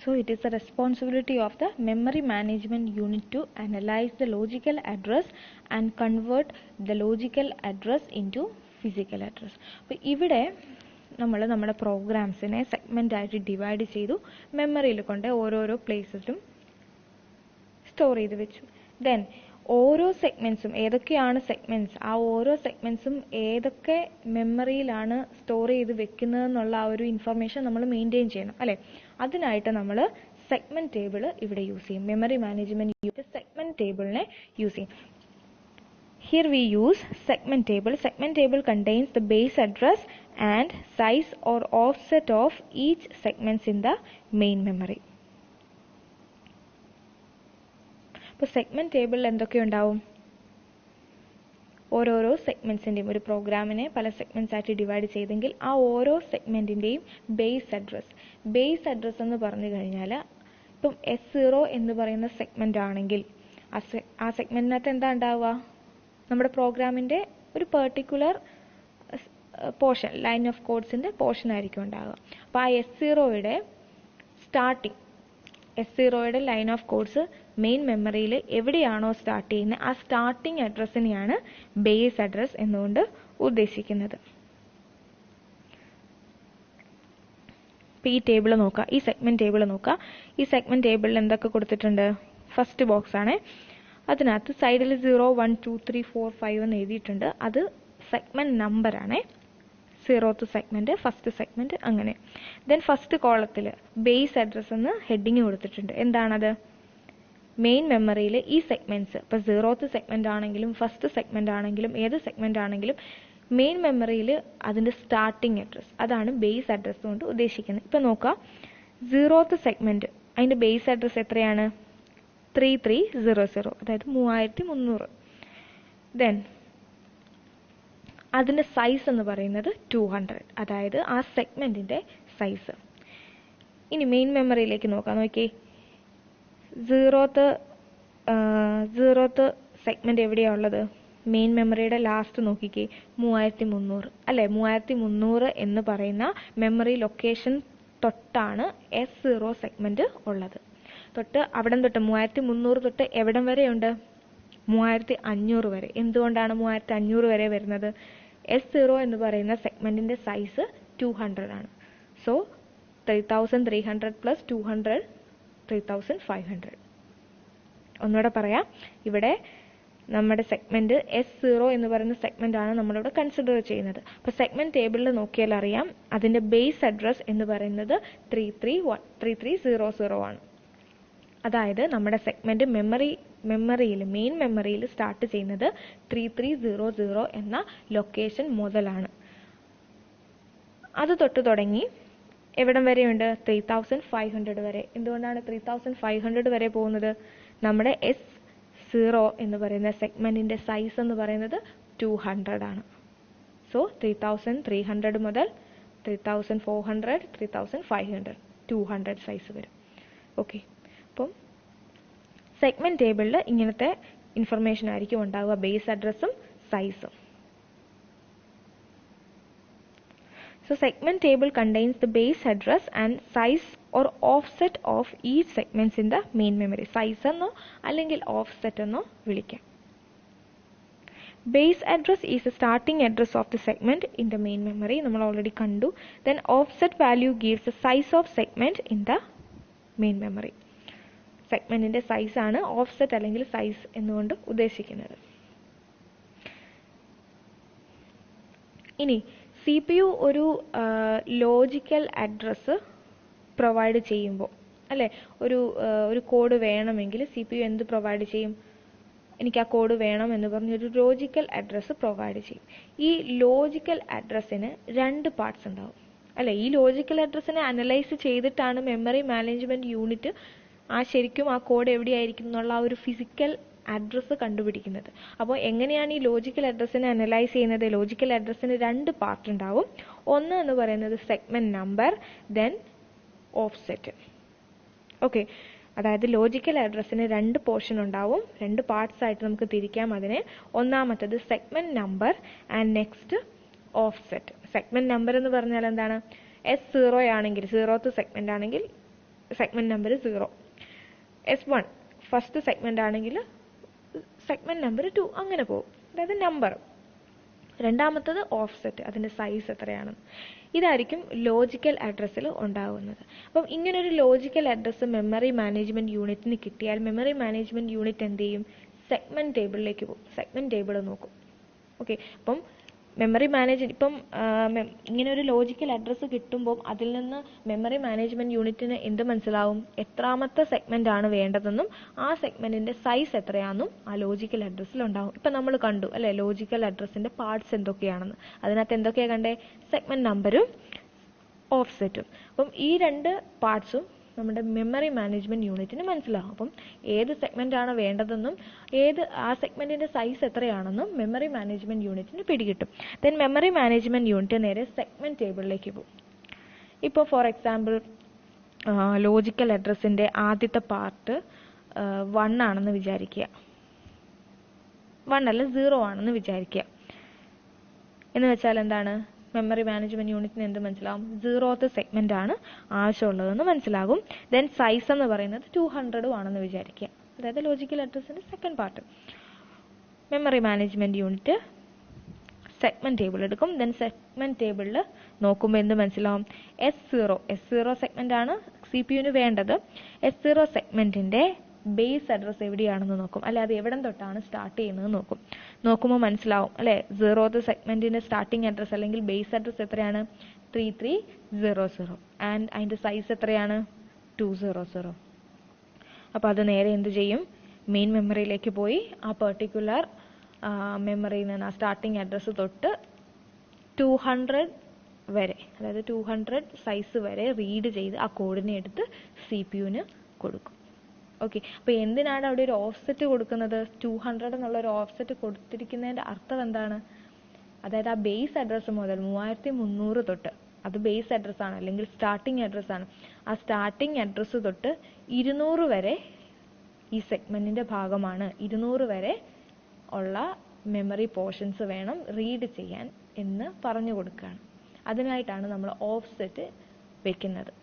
So it is the responsibility of the memory management unit to analyze the logical address and convert the logical address into physical address. അപ്പോൾ ഇവിടെ നമ്മൾ നമ്മുടെ പ്രോഗ്രാംസിനെ segment ആയിട്ട് divide ചെയ്തു, മെമ്മറിയിൽ കൊണ്ട് ഓരോരോ പ്ലേസിലും സ്റ്റോർ ചെയ്ത് വെച്ചു. ദെൻ ഓരോ സെഗ്മെൻറ്റ്സും ഏതൊക്കെയാണ് സെഗ്മെൻറ്റ്സ്, ആ ഓരോ സെഗ്മെൻറ്റ്സും ഏതൊക്കെ മെമ്മറിയിലാണ് സ്റ്റോർ ചെയ്ത് വെക്കുന്നതെന്നുള്ള ആ ഒരു ഇൻഫർമേഷൻ നമ്മൾ മെയിൻറ്റെയിൻ ചെയ്യണം അല്ലേ. അതിനായിട്ട് നമ്മൾ സെഗ്മെൻറ്റ് ടേബിൾ ഇവിടെ യൂസ് ചെയ്യും. മെമ്മറി മാനേജ്മെൻറ്റ് സെഗ്മെൻറ്റ് ടേബിളിനെ യൂസ് ചെയ്യും. Here we use segment table. Segment table contains the base address and size or offset of each segments in the main memory. അപ്പോൾ segment ടേബിളിൽ എന്തൊക്കെ ഉണ്ടാവും? ഓരോരോ സെഗ്മെൻറ്റ്സിൻ്റെയും, ഒരു പ്രോഗ്രാമിനെ പല സെഗ്മെൻറ്റ്സ് ആയിട്ട് ഡിവൈഡ് ചെയ്തെങ്കിൽ ആ ഓരോ സെഗ്മെൻറ്റിൻ്റെയും ബേസ് അഡ്രസ്സ് എന്ന് പറഞ്ഞു കഴിഞ്ഞാൽ, ഇപ്പം S0 എന്ന് പറയുന്ന സെഗ്മെൻ്റ് ആണെങ്കിൽ ആ സെഗ്മെൻറ്റിനകത്ത് എന്താ ഉണ്ടാവുക? നമ്മുടെ പ്രോഗ്രാമിൻ്റെ ഒരു പെർട്ടിക്കുലർ പോർഷൻ, ലൈൻ ഓഫ് കോഡ്സിൻ്റെ പോർഷൻ ആയിരിക്കും ഉണ്ടാവുക. അപ്പോൾ ആ S0യുടെ ലൈൻ ഓഫ് കോഡ്സ് മെയിൻ മെമ്മറിയിൽ എവിടെയാണോ സ്റ്റാർട്ട് ചെയ്യുന്നത് ആ സ്റ്റാർട്ടിംഗ് അഡ്രസ്സിനെയാണ് ബേസ് അഡ്രസ് എന്നുകൊണ്ട് ഉദ്ദേശിക്കുന്നത്. ഇപ്പോൾ ഈ ടേബിൾ നോക്കുക, ഈ സെഗ്മെൻറ്റ് ടേബിൾ നോക്കുക. ഈ സെഗ്മെൻറ്റ് ടേബിളിൽ എന്തൊക്കെ കൊടുത്തിട്ടുണ്ട്? ഫസ്റ്റ് ബോക്സ് ആണ്. അതിനകത്ത് സൈഡിൽ 0, 1, 2, 3, 4, 5 എന്ന് എഴുതിയിട്ടുണ്ട്. അത് സെഗ്മെൻറ്റ് നമ്പറാണ്. 0th സെഗ്മെൻറ്റ്, ഫസ്റ്റ് സെഗ്മെൻറ്റ്, അങ്ങനെ. ദെൻ ഫസ്റ്റ് കോളത്തിൽ ബേസ് അഡ്രസ്സ് എന്ന് ഹെഡിങ് കൊടുത്തിട്ടുണ്ട്. എന്താണത്? മെയിൻ മെമ്മറിയിൽ ഈ സെഗ്മെൻറ്റ്സ്, ഇപ്പോൾ 0th സെഗ്മെൻറ്റ് ആണെങ്കിലും ഫസ്റ്റ് സെഗ്മെൻറ്റ് ആണെങ്കിലും ഏത് സെഗ്മെൻറ്റ് ആണെങ്കിലും മെയിൻ മെമ്മറിയിൽ അതിൻ്റെ സ്റ്റാർട്ടിംഗ് അഡ്രസ്സ്, അതാണ് ബേസ് അഡ്രസ്സ് കൊണ്ട് ഉദ്ദേശിക്കുന്നത്. ഇപ്പോൾ നോക്കാം, 0th സെഗ്മെൻറ്റ് അതിൻ്റെ ബേസ് അഡ്രസ്സ് എത്രയാണ്? 3300, അതായത് 3300. ദെൻ അതിൻ്റെ സൈസ് എന്ന് പറയുന്നത് 200, അതായത് ആ സെഗ്മെൻറ്റിൻ്റെ സൈസ്. ഇനി മെയിൻ മെമ്മറിയിലേക്ക് നോക്കിയേ. 0th സെഗ്മെൻറ്റ് എവിടെയാണ് ഉള്ളത്? മെയിൻ മെമ്മറിയുടെ ലാസ്റ്റ് നോക്കിക്കേ, 3300 അല്ലേ. 3300 എന്ന് പറയുന്ന മെമ്മറി ലൊക്കേഷൻ തൊട്ടാണ് S0 സെഗ്മെൻറ്റ് ഉള്ളത്. അവിടെ തൊട്ട് 3300 തൊട്ട് എവിടം വരെയുണ്ട്? 3500 വരെ. എന്തുകൊണ്ടാണ് 3500 വരെ വരുന്നത്? S0 എന്ന് പറയുന്ന സെഗ്മെൻറ്റിൻ്റെ സൈസ് 200 ആണ്. So 3300 plus 200 3500. ഒന്നുകൂടെ പറയാം, ഇവിടെ നമ്മുടെ സെഗ്മെൻറ്റ് S0 എന്ന് പറയുന്ന സെഗ്മെൻ്റ് ആണ് നമ്മളിവിടെ കൺസിഡർ ചെയ്യുന്നത്. അപ്പോൾ സെഗ്മെൻറ്റ് ടേബിളിൽ നോക്കിയാൽ അറിയാം, അതിൻ്റെ ബേസ് അഡ്രസ് എന്ന് പറയുന്നത് 3300 ആണ്. അതായത് നമ്മുടെ സെഗ്മെൻറ്റ് മെയിൻ മെമ്മറിയിൽ സ്റ്റാർട്ട് ചെയ്യുന്നത് 3300 എന്ന ലൊക്കേഷൻ മുതലാണ്. അത് തൊട്ട് തുടങ്ങി എവിടം വരെയുണ്ട്? 3500 വരെ. എന്തുകൊണ്ടാണ് 3500 വരെ പോകുന്നത്? നമ്മുടെ S0 എന്ന് പറയുന്ന സെഗ്മെൻറ്റിൻ്റെ സൈസ് എന്ന് പറയുന്നത് 200 ആണ്. സോ 3300 മുതൽ 3400, 3500, 200 സൈസ് വരും. ഓക്കെ, അപ്പം സെഗ്മെൻറ്റ് ടേബിളിൽ ഇങ്ങനത്തെ ഇൻഫർമേഷൻ ആയിരിക്കും ഉണ്ടാവുക, ബേസ് അഡ്രസ്സും സൈസും. So segment table contains the base address and size or offset of each segments in the main memory. Size എന്നോ അല്ലെങ്കിൽ offset എന്നോ വിളിക്കാം. Base address is the starting address of the segment in the main memory. നമ്മൾ already കണ്ടു. Then offset value gives the size of segment in the main memory. സെഗ്മെൻറ്റിൻ്റെ സൈസാണ് offset അല്ലെങ്കിൽ size എന്നുകൊണ്ട് ഉദ്ദേശിക്കുന്നത്. ഇനി CPU ഒരു ലോജിക്കൽ അഡ്രസ്സ് പ്രൊവൈഡ് ചെയ്യുമ്പോൾ അല്ലേ, ഒരു കോഡ് വേണമെങ്കിൽ CPU എന്ത് പ്രൊവൈഡ് ചെയ്യും? എനിക്ക് ആ കോഡ് വേണം എന്ന് പറഞ്ഞൊരു ലോജിക്കൽ അഡ്രസ്സ് പ്രൊവൈഡ് ചെയ്യും. ഈ ലോജിക്കൽ അഡ്രസ്സിന് 2 പാർട്സ് ഉണ്ടാവും അല്ലേ. ഈ ലോജിക്കൽ അഡ്രസ്സിനെ അനലൈസ് ചെയ്തിട്ടാണ് മെമ്മറി മാനേജ്മെൻറ്റ് യൂണിറ്റ് ശരിക്കും ആ കോഡ് എവിടെയായിരിക്കും എന്നുള്ള ആ ഒരു ഫിസിക്കൽ അഡ്രസ്സ് കണ്ടുപിടിക്കുന്നത്. അപ്പോൾ എങ്ങനെയാണ് ഈ ലോജിക്കൽ അഡ്രസ്സിനെ അനലൈസ് ചെയ്യുന്നത്? ലോജിക്കൽ അഡ്രസ്സിന് 2 പാർട്ട് ഉണ്ടാവും. ഒന്ന് എന്ന് പറയുന്നത് segment number, then offset. Okay, അതായത് ലോജിക്കൽ അഡ്രസ്സിന് 2 പോർഷൻ ഉണ്ടാവും, 2 പാർട്സ് ആയിട്ട് നമുക്ക് തിരിക്കാം അതിനെ. ഒന്നാമത്തത് segment number and next offset. Segment number എന്ന് പറഞ്ഞാൽ എന്താണ്? S0 ആണെങ്കിൽ 0th സെഗ്മെൻറ്റ് ആണെങ്കിൽ segment number 0. S1 first segment ആണെങ്കിൽ സെഗ്മെന്റ് നമ്പർ 2 അങ്ങനെ പോകും. അതായത് നമ്പർ. രണ്ടാമത്തത് ഓഫ്സെറ്റ്, അതിൻ്റെ സൈസ് എത്രയാണ്. ഇതായിരിക്കും ലോജിക്കൽ അഡ്രസ്സിൽ ഉണ്ടാകുന്നത്. അപ്പം ഇങ്ങനൊരു ലോജിക്കൽ അഡ്രസ്സ് മെമ്മറി മാനേജ്മെൻറ്റ് യൂണിറ്റിന് കിട്ടിയാൽ മെമ്മറി മാനേജ്മെൻറ്റ് യൂണിറ്റ് എന്ത് ചെയ്യും? സെഗ്മെൻറ്റ് ടേബിളിലേക്ക് പോകും, സെഗ്മെൻറ്റ് ടേബിൾ നോക്കും. ഓക്കെ, അപ്പം മെമ്മറി ഇപ്പം ഇങ്ങനെ ഒരു ലോജിക്കൽ അഡ്രസ്സ് കിട്ടുമ്പോൾ അതിൽ നിന്ന് മെമ്മറി മാനേജ്മെൻറ്റ് യൂണിറ്റിന് എന്ത് മനസ്സിലാവും? എത്രാമത്തെ സെഗ്മെൻ്റ് ആണ് വേണ്ടതെന്നും ആ സെഗ്മെൻറ്റിൻ്റെ സൈസ് എത്രയാണെന്നും ആ ലോജിക്കൽ അഡ്രസ്സിൽ ഉണ്ടാവും. ഇപ്പം നമ്മൾ കണ്ടു അല്ലേ ലോജിക്കൽ അഡ്രസ്സിൻ്റെ പാർട്സ് എന്തൊക്കെയാണെന്ന്. അതിനകത്ത് എന്തൊക്കെയാണ് കണ്ടേ? സെഗ്മെൻറ്റ് നമ്പരും ഓഫ്സെറ്റും. അപ്പം ഈ രണ്ട് പാർട്സും നമ്മുടെ മെമ്മറി മാനേജ്മെൻറ്റ് യൂണിറ്റിന് മനസ്സിലാവും. അപ്പം ഏത് സെഗ്മെൻ്റാണ് വേണ്ടതെന്നും ആ സെഗ്മെൻറ്റിൻ്റെ സൈസ് എത്രയാണെന്നും മെമ്മറി മാനേജ്മെൻറ്റ് യൂണിറ്റിന് പിടികിട്ടും. ദെൻ മെമ്മറി മാനേജ്മെൻറ്റ് യൂണിറ്റ് നേരെ സെഗ്മെൻറ്റ് ടേബിളിലേക്ക് പോകും. ഇപ്പോൾ ഫോർ എക്സാമ്പിൾ ലോജിക്കൽ അഡ്രസ്സിൻ്റെ ആദ്യത്തെ പാർട്ട് 1 ആണെന്ന് വിചാരിക്കുക. 1 അല്ല 0 ആണെന്ന് വിചാരിക്കുക. എന്ന് വെച്ചാൽ എന്താണ്? മെമ്മറി മാനേജ്മെൻറ്റ് യൂണിറ്റിന് എന്ത് മനസ്സിലാവും? 0th സെഗ്മെൻ്റ് ആണ് ആവശ്യമുള്ളതെന്ന് മനസ്സിലാകും. ദെൻ സൈസ് എന്ന് പറയുന്നത് 200 ആണെന്ന് വിചാരിക്കുക. അതായത് ലോജിക്കൽ അഡ്രസ്സിൻ്റെ second part. Memory management unit segment table എടുക്കും. ദെൻ സെഗ്മെൻറ്റ് ടേബിളിൽ നോക്കുമ്പോൾ എന്ത് മനസ്സിലാവും? S0 സെഗ്മെൻ്റ് ആണ് CPU വേണ്ടത്. S0 സെഗ്മെൻറ്റിൻ്റെ ബേസ് അഡ്രസ്സ് എവിടെയാണെന്ന് നോക്കും. അല്ലെ അത് എവിടെ തൊട്ടാണ് സ്റ്റാർട്ട് ചെയ്യുന്നത് നോക്കും. നോക്കുമ്പോൾ മനസ്സിലാവും അല്ലേ 0th സെഗ്മെൻറ്റിൻ്റെ സ്റ്റാർട്ടിംഗ് അഡ്രസ്സ് അല്ലെങ്കിൽ ബേസ് അഡ്രസ്സ് എത്രയാണ്? 3300 ആൻഡ് അതിൻ്റെ സൈസ് എത്രയാണ്? 200. അപ്പോൾ അത് നേരെ എന്ത് ചെയ്യും? മെയിൻ മെമ്മറിയിലേക്ക് പോയി ആ പെർട്ടിക്കുലർ മെമ്മറിയിൽ നിന്ന് ആ സ്റ്റാർട്ടിംഗ് അഡ്രസ്സ് തൊട്ട് 200 വരെ, അതായത് 200 സൈസ് വരെ റീഡ് ചെയ്ത് ആ കോഡിനെ എടുത്ത് CPU കൊടുക്കും. ഓക്കെ, അപ്പോൾ എന്തിനാണ് അവിടെ ഒരു ഓഫ്സെറ്റ് കൊടുക്കുന്നത്? 200 എന്നുള്ള ഒരു ഓഫ്സെറ്റ് കൊടുത്തിരിക്കുന്നതിൻ്റെ അർത്ഥം എന്താണ്? അതായത് ആ ബേസ് അഡ്രസ്സ് മുതൽ 3300 തൊട്ട്, അത് ബേസ് അഡ്രസ്സാണ് അല്ലെങ്കിൽ സ്റ്റാർട്ടിംഗ് അഡ്രസ്സാണ്, ആ സ്റ്റാർട്ടിംഗ് അഡ്രസ്സ് തൊട്ട് 200 വരെ ഈ സെഗ്മെൻറ്റിൻ്റെ ഭാഗമാണ്. 200 വരെ ഉള്ള മെമ്മറി പോർഷൻസ് വേണം റീഡ് ചെയ്യാൻ എന്ന് പറഞ്ഞു കൊടുക്കുകയാണ്. അതിനായിട്ടാണ് നമ്മൾ ഓഫ്സെറ്റ് വെക്കുന്നത്.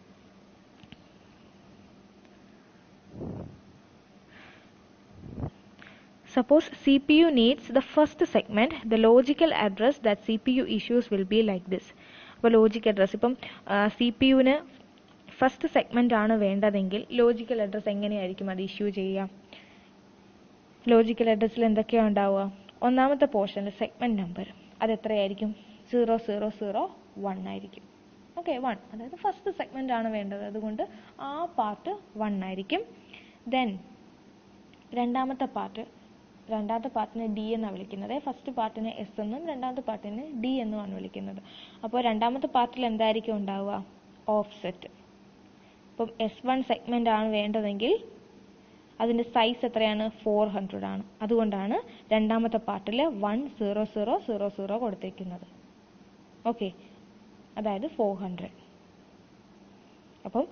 Suppose CPU needs the first segment, the logical address that CPU issues will be like this. അപ്പോൾ ലോജിക്കൽ അഡ്രസ്സ് ഇപ്പം CPU ഫസ്റ്റ് സെഗ്മെൻ്റ് ആണ് വേണ്ടതെങ്കിൽ ലോജിക്കൽ അഡ്രസ്സ് എങ്ങനെയായിരിക്കും അത് ഇഷ്യൂ ചെയ്യുക? ലോജിക്കൽ അഡ്രസ്സിൽ എന്തൊക്കെയാണ് ഉണ്ടാവുക? ഒന്നാമത്തെ പോർഷനിൽ സെഗ്മെൻറ്റ് നമ്പർ അതെത്രയായിരിക്കും? 0001 ആയിരിക്കും. ഓക്കെ, 1, അതായത് ഫസ്റ്റ് സെഗ്മെൻ്റ് ആണ് വേണ്ടത്, അതുകൊണ്ട് ആ പാർട്ട് 1 ആയിരിക്കും. ദെൻ രണ്ടാമത്തെ പാർട്ടിനെ D എന്നാണ് വിളിക്കുന്നത്. ഫസ്റ്റ് പാർട്ടിനെ S എന്നും രണ്ടാമത്തെ പാർട്ടിനെ D എന്നുമാണ് വിളിക്കുന്നത്. അപ്പോൾ രണ്ടാമത്തെ പാർട്ടിൽ എന്തായിരിക്കും ഉണ്ടാവുക? ഓഫ്സെറ്റ്. ഇപ്പം S1 സെഗ്മെൻ്റ് ആണ് വേണ്ടതെങ്കിൽ അതിൻ്റെ സൈസ് എത്രയാണ്? 400 ആണ്. അതുകൊണ്ടാണ് രണ്ടാമത്തെ പാർട്ടിൽ 10000 കൊടുത്തിരിക്കുന്നത്. ഓക്കെ, അതായത് 400. അപ്പം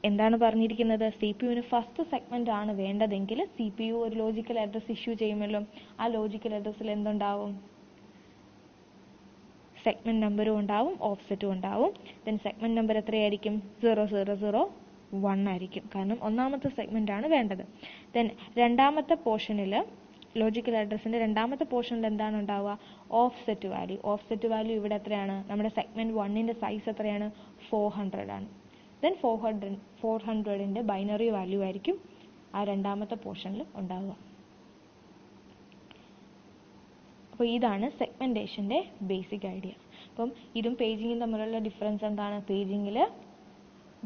എന്താണ് പറഞ്ഞിരിക്കുന്നത്? CPU ഫസ്റ്റ് സെഗ്മെൻ്റ് ആണ് വേണ്ടതെങ്കിൽ CPU ഒരു ലോജിക്കൽ അഡ്രസ്സ് ഇഷ്യൂ ചെയ്യുമല്ലോ. ആ ലോജിക്കൽ അഡ്രസ്സിൽ എന്തുണ്ടാവും? സെഗ്മെൻറ്റ് നമ്പറും ഉണ്ടാവും, ഓഫ്സെറ്റും ഉണ്ടാവും. ദെൻ സെഗ്മെൻറ്റ് നമ്പർ എത്രയായിരിക്കും? 0001 ആയിരിക്കും, കാരണം ഒന്നാമത്തെ സെഗ്മെൻ്റ് ആണ് വേണ്ടത്. ദെൻ രണ്ടാമത്തെ പോർഷനിൽ ലോജിക്കൽ അഡ്രസ്സിൻ്റെ രണ്ടാമത്തെ പോർഷനിൽ എന്താണ് ഉണ്ടാവുക? Offset value. ഓഫ്സെറ്റ് വാല്യൂ ഇവിടെ എത്രയാണ്? നമ്മുടെ സെഗ്മെൻറ്റ് 1ൻ്റെ സൈസ് എത്രയാണ്? 400 ആണ്. ദെൻ 400ൻ്റെ ബൈനറി വാല്യൂ ആയിരിക്കും ആ രണ്ടാമത്തെ പോർഷനിൽ ഉണ്ടാവുക. അപ്പോൾ ഇതാണ് സെഗ്മെൻറ്റേഷൻ്റെ ബേസിക് ഐഡിയ. അപ്പം ഇതും പേജിങ്ങും തമ്മിലുള്ള ഡിഫറൻസ് എന്താണ്? പേജിങ്ങിൽ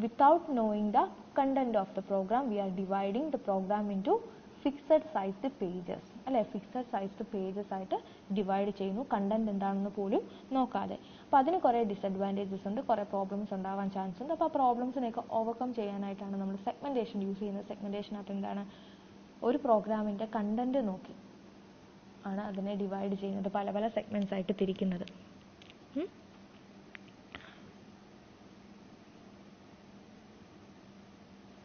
without knowing the content of the program we are dividing the program into fixed sized pages അല്ലെ, ഫിക്സഡ് സൈസ്ഡ് പേജസ് ആയിട്ട് ഡിവൈഡ് ചെയ്യുന്നു, കണ്ടന്റ് എന്താണെന്ന് പോലും നോക്കാതെ. അപ്പോൾ അതിന് കുറേ ഡിസഡ്വാൻറ്റേജസ് ഉണ്ട്, കുറേ പ്രോബ്ലംസ് ഉണ്ടാവാൻ ചാൻസ് ഉണ്ട്. അപ്പോൾ ആ പ്രോബ്ലംസിനെയൊക്കെ ഓവർകം ചെയ്യാനായിട്ടാണ് നമ്മൾ സെഗ്മെൻറ്റേഷൻ യൂസ് ചെയ്യുന്നത്. സെഗ്മെൻറ്റേഷനകത്ത് എന്താണ്? ഒരു പ്രോഗ്രാമിൻ്റെ കണ്ടന്റ് നോക്കി ആണ് അതിനെ ഡിവൈഡ് ചെയ്യുന്നത്, പല പല സെഗ്മെൻറ്റ്സ് ആയിട്ട് തിരിക്കുന്നത്.